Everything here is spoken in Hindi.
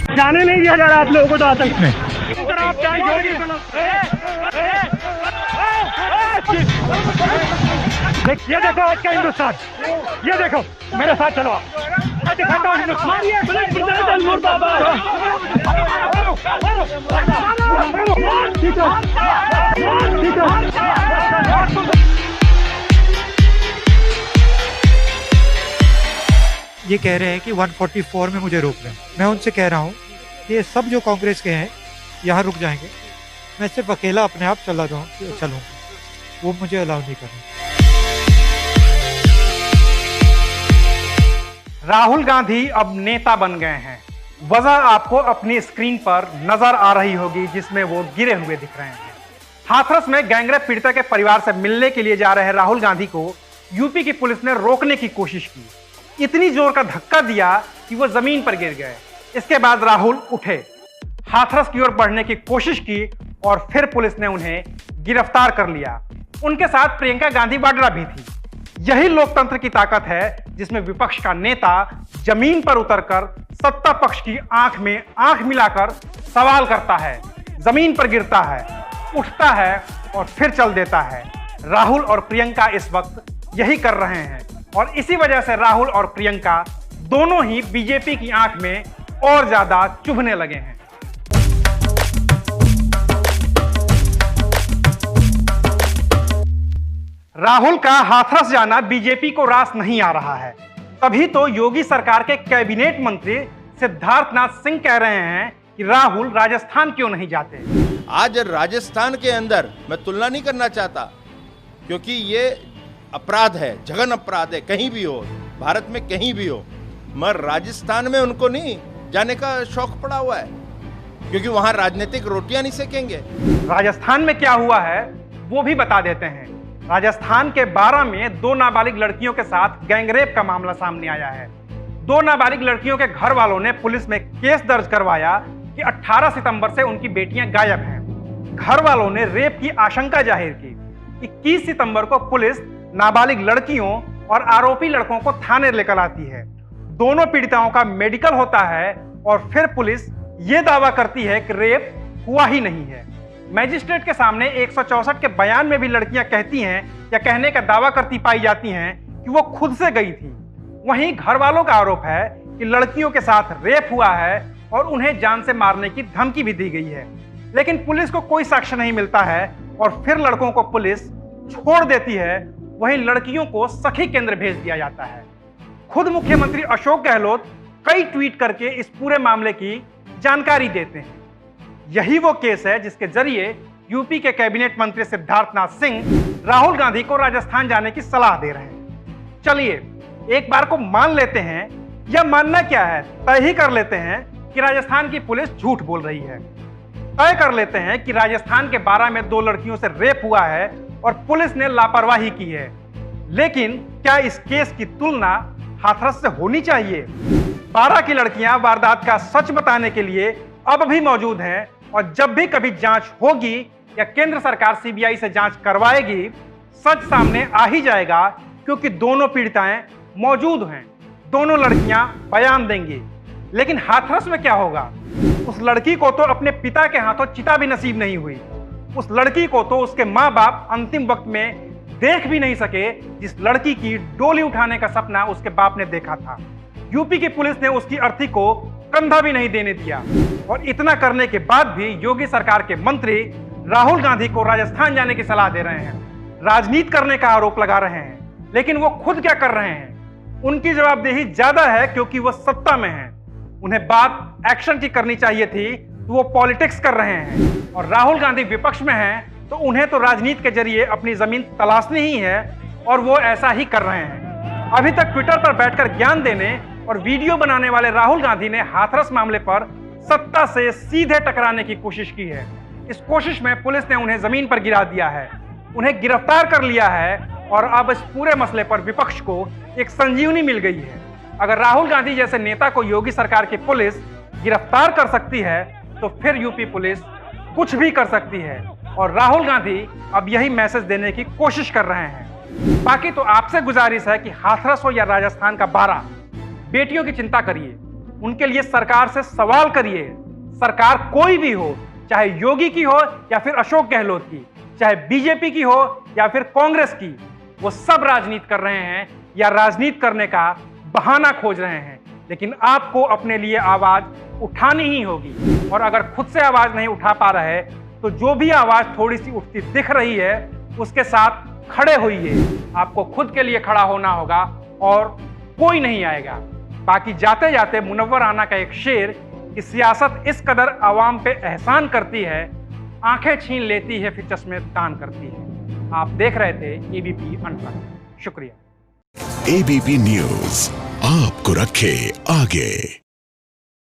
जाने नहीं दिया जा रहा आप लोगों को तो आतंक में। ये देखो आज का हिंदुस्तान, ये देखो मेरे साथ चलो आप। ये कह रहे हैं कि 144 में मुझे रोक लें। मैं उनसे कह रहा हूँ कि ये सब जो कांग्रेस के हैं यहाँ रुक जाएंगे, मैं सिर्फ अकेला अपने आप चलूँगा, वो मुझे अलाउ नहीं करें। राहुल गांधी अब नेता बन गए हैं। वजह आपको अपनी स्क्रीन पर नजर आ रही होगी, जिसमें वो गिरे हुए दिख रहे हैं। हाथरस में गैंगरेप पीड़िता के परिवार से मिलने के लिए जा रहे राहुल गांधी को यूपी की पुलिस ने रोकने की कोशिश की। इतनी जोर का धक्का दिया कि वो जमीन पर गिर गए। इसके बाद राहुल उठे, हाथरस की ओर बढ़ने की कोशिश की और फिर पुलिस ने उन्हें गिरफ्तार कर लिया। उनके साथ प्रियंका गांधी वाड्रा भी थी। यही लोकतंत्र की ताकत है, जिसमें विपक्ष का नेता जमीन पर उतरकर सत्ता पक्ष की आंख में आंख मिलाकर सवाल करता है, जमीन पर गिरता है, उठता है और फिर चल देता है। राहुल और प्रियंका इस वक्त यही कर रहे हैं और इसी वजह से राहुल और प्रियंका दोनों ही बीजेपी की आंख में और ज्यादा चुभने लगे हैं। राहुल का हाथरस जाना बीजेपी को रास नहीं आ रहा है। तभी तो योगी सरकार के कैबिनेट मंत्री सिद्धार्थनाथ सिंह कह रहे हैं कि राहुल राजस्थान क्यों नहीं जाते। आज राजस्थान के अंदर मैं तुलना नहीं करना चाहता, क्योंकि ये अपराध है, जघन अपराध है, कहीं भी हो, भारत में कहीं भी हो, मगर राजस्थान में उनको नहीं जाने का शौक पड़ा हुआ है, क्योंकि वहां राजनीतिक रोटियां नहीं सेकेंगे। राजस्थान में क्या हुआ है वो भी बता देते हैं। राजस्थान के 12 में 2 नाबालिग लड़कियों के साथ गैंगरेप का मामला सामने आया है। 2 नाबालिग लड़कियों के घर वालों ने पुलिस में केस दर्ज करवाया कि 18 सितंबर से उनकी बेटियां गायब हैं। घर वालों ने रेप की आशंका जाहिर की। 21 सितंबर को पुलिस नाबालिग लड़कियों और आरोपी लड़कों को थाने लेकर आती है। दोनों पीड़िताओं का मेडिकल होता है और फिर पुलिस ये दावा करती है कि रेप हुआ ही नहीं है। मैजिस्ट्रेट के सामने 164 के बयान में भी लड़कियां कहती हैं या कहने का दावा करती पाई जाती हैं कि वो खुद से गई थी। वहीं घर वालों का आरोप है कि लड़कियों के साथ रेप हुआ है और उन्हें जान से मारने की धमकी भी दी गई है, लेकिन पुलिस को कोई साक्ष्य नहीं मिलता है और फिर लड़कों को पुलिस छोड़ देती है। वहीं लड़कियों को सखी केंद्र भेज दिया जाता है। खुद मुख्यमंत्री अशोक गहलोत कई ट्वीट करके इस पूरे मामले की जानकारी देते हैं। यही वो केस है जिसके जरिए यूपी के कैबिनेट मंत्री सिद्धार्थनाथ सिंह राहुल गांधी को राजस्थान जाने की सलाह दे रहे हैं। चलिए एक बार को मान लेते हैं, या मानना क्या है, तय ही कर लेते हैं कि राजस्थान की पुलिस झूठ बोल रही है। तय कर लेते हैं कि राजस्थान के 12 में 2 लड़कियों से रेप हुआ है और पुलिस ने लापरवाही की है। लेकिन क्या इस केस की तुलना हाथरस से होनी चाहिए? 12 की लड़कियां वारदात का सच बताने के लिए अब भी मौजूद हैं और जब भी कभी जांच होगी या केंद्र सरकार सीबीआई से जांच करवाएगी, सच सामने आ ही जाएगा, क्योंकि दोनों पीड़िताएं मौजूद हैं। दोनों लड़कियां बयान देंगी। लेकिन हाथरस में क्या होगा? उस लड़की को तो अपने पिता के हाथों चिता भी नसीब नहीं हुई। उस लड़की को तो उसके माँ बाप अंतिम वक्त में देख भी नहीं सके, जिस लड़की की डोली उठाने का सपना उसके बाप ने देखा था। यूपी की पुलिस ने उसकी अर्थी को कंधा भी नहीं देने दिया और इतना करने के बाद भी योगी सरकार के मंत्री राहुल गांधी को राजस्थान जाने की सलाह दे रहे हैं, राजनीति करने का आरोप लगा रहे हैं। लेकिन वो खुद क्या कर रहे हैं? उनकी जवाबदेही ज्यादा है, क्योंकि वो सत्ता में हैं। उन्हें बात एक्शन की करनी चाहिए थी, तो वो पॉलिटिक्स कर रहे हैं। और राहुल गांधी विपक्ष में हैं, तो उन्हें तो राजनीति के जरिए अपनी जमीन तलाशनी ही है और वो ऐसा ही कर रहे हैं। अभी तक ट्विटर पर बैठकर ज्ञान देने और वीडियो बनाने वाले राहुल गांधी ने हाथरस मामले पर सत्ता से सीधे टकराने की कोशिश की है। इस कोशिश में पुलिस ने उन्हें जमीन पर गिरा दिया है, उन्हें गिरफ्तार कर लिया है और अब इस पूरे मसले पर विपक्ष को एक संजीवनी मिल गई है। अगर राहुल गांधी जैसे नेता को योगी सरकार की पुलिस गिरफ्तार कर सकती है, तो फिर यूपी पुलिस कुछ भी कर सकती है। और राहुल गांधी अब यही मैसेज देने की कोशिश कर रहे हैं। बाकी तो आपसे गुजारिश है कि हाथरस हो या राजस्थान का 12, बेटियों की चिंता करिए, उनके लिए सरकार से सवाल करिए। सरकार कोई भी हो, चाहे योगी की हो या फिर अशोक गहलोत की, चाहे बीजेपी की हो या फिर कांग्रेस की, वो सब राजनीति कर रहे हैं या राजनीति करने का बहाना खोज रहे हैं। लेकिन आपको अपने लिए आवाज उठानी ही होगी, और अगर खुद से आवाज नहीं उठा पा रहे तो जो भी आवाज थोड़ी सी उठती दिख रही है उसके साथ खड़े होइए। आपको खुद के लिए खड़ा होना होगा और कोई नहीं आएगा। बाकी जाते जाते मुनव्वर राना का एक शेर कि सियासत इस कदर आवाम पे एहसान करती है, आंखें छीन लेती है फिर चश्मे तान करती है। आप देख रहे थे एबीपी अनप्लग्ड। शुक्रिया। एबीपी न्यूज आपको रखे आगे।